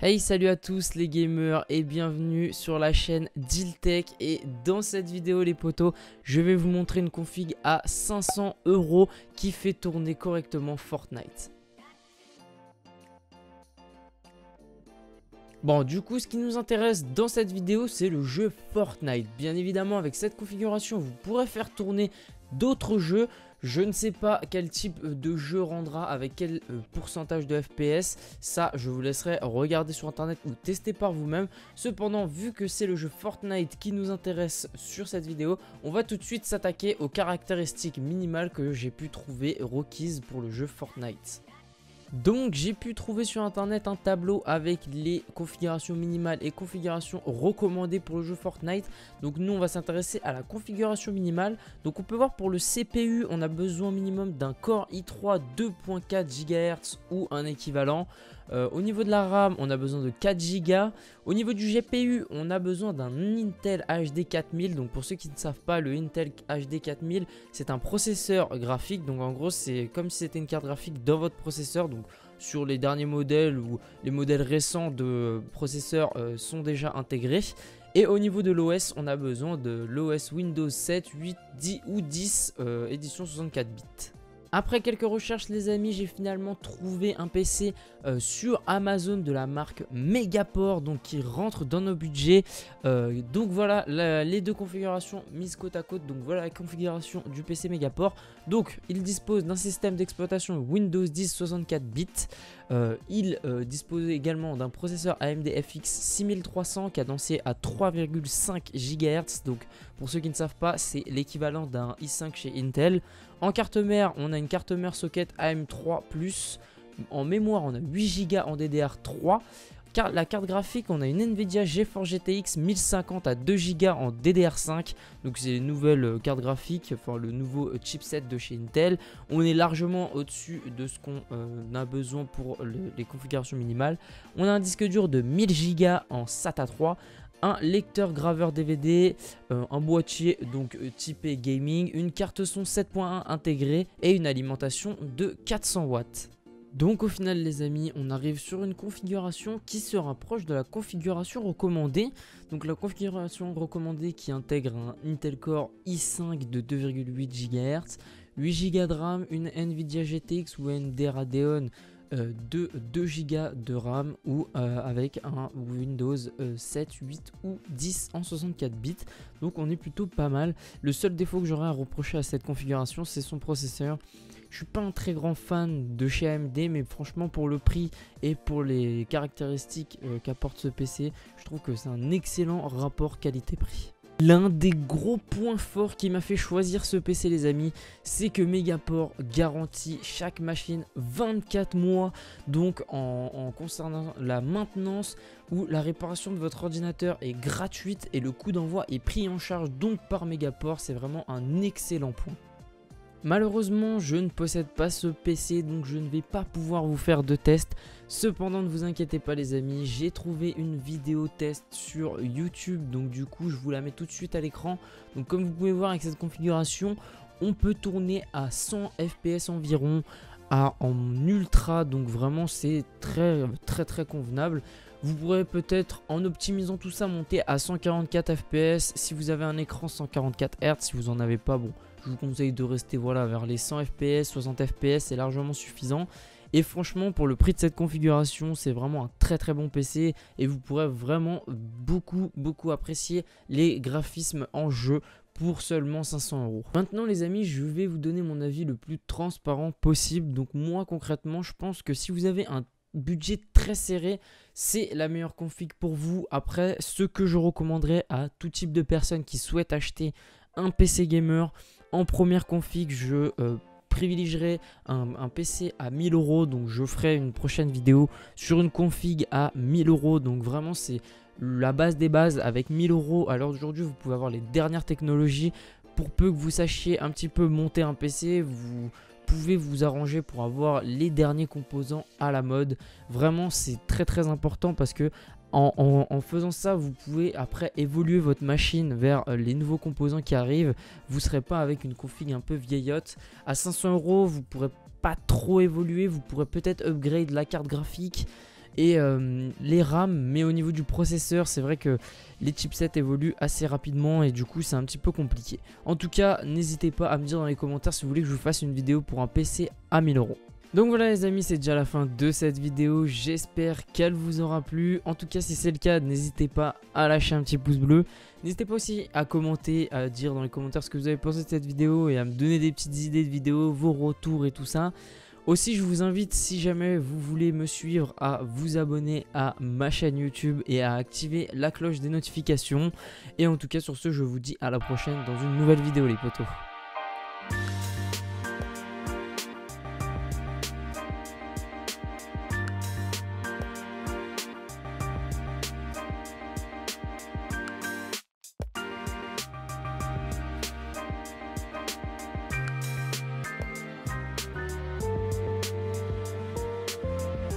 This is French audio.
Hey, salut à tous les gamers et bienvenue sur la chaîne Dealtech. Et dans cette vidéo les potos, je vais vous montrer une config à 500 € qui fait tourner correctement Fortnite. Bon, du coup, ce qui nous intéresse dans cette vidéo, c'est le jeu Fortnite. Bien évidemment, avec cette configuration, vous pourrez faire tourner d'autres jeux. Je ne sais pas quel type de jeu rendra avec quel pourcentage de FPS. Ça, je vous laisserai regarder sur internet ou tester par vous-même. Cependant, vu que c'est le jeu Fortnite qui nous intéresse sur cette vidéo, on va tout de suite s'attaquer aux caractéristiques minimales que j'ai pu trouver requises pour le jeu Fortnite. Donc j'ai pu trouver sur internet un tableau avec les configurations minimales et configurations recommandées pour le jeu Fortnite. Donc nous on va s'intéresser à la configuration minimale. Donc on peut voir pour le CPU on a besoin minimum d'un Core i3 2.4 GHz ou un équivalent. Au niveau de la RAM on a besoin de 4 Go. Au niveau du GPU on a besoin d'un Intel HD 4000. Donc pour ceux qui ne savent pas, le Intel HD 4000 c'est un processeur graphique. Donc en gros c'est comme si c'était une carte graphique dans votre processeur. Donc sur les derniers modèles ou les modèles récents de processeurs sont déjà intégrés. Et au niveau de l'OS, on a besoin de l'OS Windows 7, 8, 10 ou 10 édition 64 bits. Après quelques recherches les amis, j'ai finalement trouvé un PC sur Amazon de la marque Megaport, donc qui rentre dans nos budgets. Donc voilà les deux configurations mises côte à côte. Donc voilà la configuration du PC Megaport. Donc il dispose d'un système d'exploitation Windows 10 64 bits. Il dispose également d'un processeur AMD FX 6300 cadencé à 3,5 GHz. Donc pour ceux qui ne savent pas, c'est l'équivalent d'un i5 chez Intel. En carte mère, on a une carte mère socket AM3+. En mémoire, on a 8 Go en DDR3. La carte graphique, on a une Nvidia GeForce GTX 1050 à 2 Go en DDR5. Donc c'est les nouvelles cartes graphiques, enfin le nouveau chipset de chez Intel. On est largement au-dessus de ce qu'on a besoin pour les configurations minimales. On a un disque dur de 1000 Go en SATA 3. Un lecteur graveur DVD, un boîtier donc typé gaming, une carte son 7.1 intégrée et une alimentation de 400 watts. Donc au final les amis, on arrive sur une configuration qui se rapproche de la configuration recommandée. Donc la configuration recommandée qui intègre un Intel Core i5 de 2,8 GHz, 8 Go de RAM, une Nvidia GTX ou AMD Radeon de 2 Go de RAM ou avec un Windows 7, 8 ou 10 en 64 bits. Donc on est plutôt pas mal. Le seul défaut que j'aurais à reprocher à cette configuration, c'est son processeur. Je suis pas un très grand fan de chez AMD, mais franchement pour le prix et pour les caractéristiques qu'apporte ce PC, je trouve que c'est un excellent rapport qualité-prix. L'un des gros points forts qui m'a fait choisir ce PC les amis, c'est que Megaport garantit chaque machine 24 mois. Donc en concernant la maintenance ou la réparation de votre ordinateur est gratuite et le coût d'envoi est pris en charge donc par Megaport. C'est vraiment un excellent point. Malheureusement, je ne possède pas ce PC, donc je ne vais pas pouvoir vous faire de test. Cependant, ne vous inquiétez pas les amis, j'ai trouvé une vidéo test sur YouTube, donc du coup, je vous la mets tout de suite à l'écran. Donc comme vous pouvez voir avec cette configuration, on peut tourner à 100 FPS environ, en ultra, donc vraiment c'est très convenable. Vous pourrez peut-être en optimisant tout ça monter à 144 FPS si vous avez un écran 144 Hz. Si vous en avez pas, bon, je vous conseille de rester voilà vers les 100 FPS, 60 FPS, c'est largement suffisant. Et franchement pour le prix de cette configuration, c'est vraiment un très bon PC et vous pourrez vraiment beaucoup apprécier les graphismes en jeu pour seulement 500 €. Maintenant les amis, je vais vous donner mon avis le plus transparent possible. Donc moi concrètement, je pense que si vous avez un budget très serré, c'est la meilleure config pour vous. Après, ce que je recommanderais à tout type de personnes qui souhaitent acheter un PC gamer, en première config, je privilégierais un PC à 1000 €. Donc je ferai une prochaine vidéo sur une config à 1000 €. Donc vraiment c'est la base des bases. Avec 1000 € à l'heure d'aujourd'hui, vous pouvez avoir les dernières technologies. Pour peu que vous sachiez un petit peu monter un PC, vous pouvez vous arranger pour avoir les derniers composants à la mode. Vraiment c'est très important parce que en faisant ça, vous pouvez après évoluer votre machine vers les nouveaux composants qui arrivent. Vous ne serez pas avec une config un peu vieillotte. À 500 €, vous ne pourrez pas trop évoluer. Vous pourrez peut-être upgrade la carte graphique et les RAM, mais au niveau du processeur c'est vrai que les chipsets évoluent assez rapidement et du coup c'est un petit peu compliqué. En tout cas n'hésitez pas à me dire dans les commentaires si vous voulez que je vous fasse une vidéo pour un PC à 1000 €. Donc voilà les amis, c'est déjà la fin de cette vidéo, j'espère qu'elle vous aura plu. En tout cas si c'est le cas, n'hésitez pas à lâcher un petit pouce bleu. N'hésitez pas aussi à commenter, à dire dans les commentaires ce que vous avez pensé de cette vidéo et à me donner des petites idées de vidéos, vos retours et tout ça. Aussi je vous invite, si jamais vous voulez me suivre, à vous abonner à ma chaîne YouTube et à activer la cloche des notifications. Et en tout cas sur ce, je vous dis à la prochaine dans une nouvelle vidéo les potos.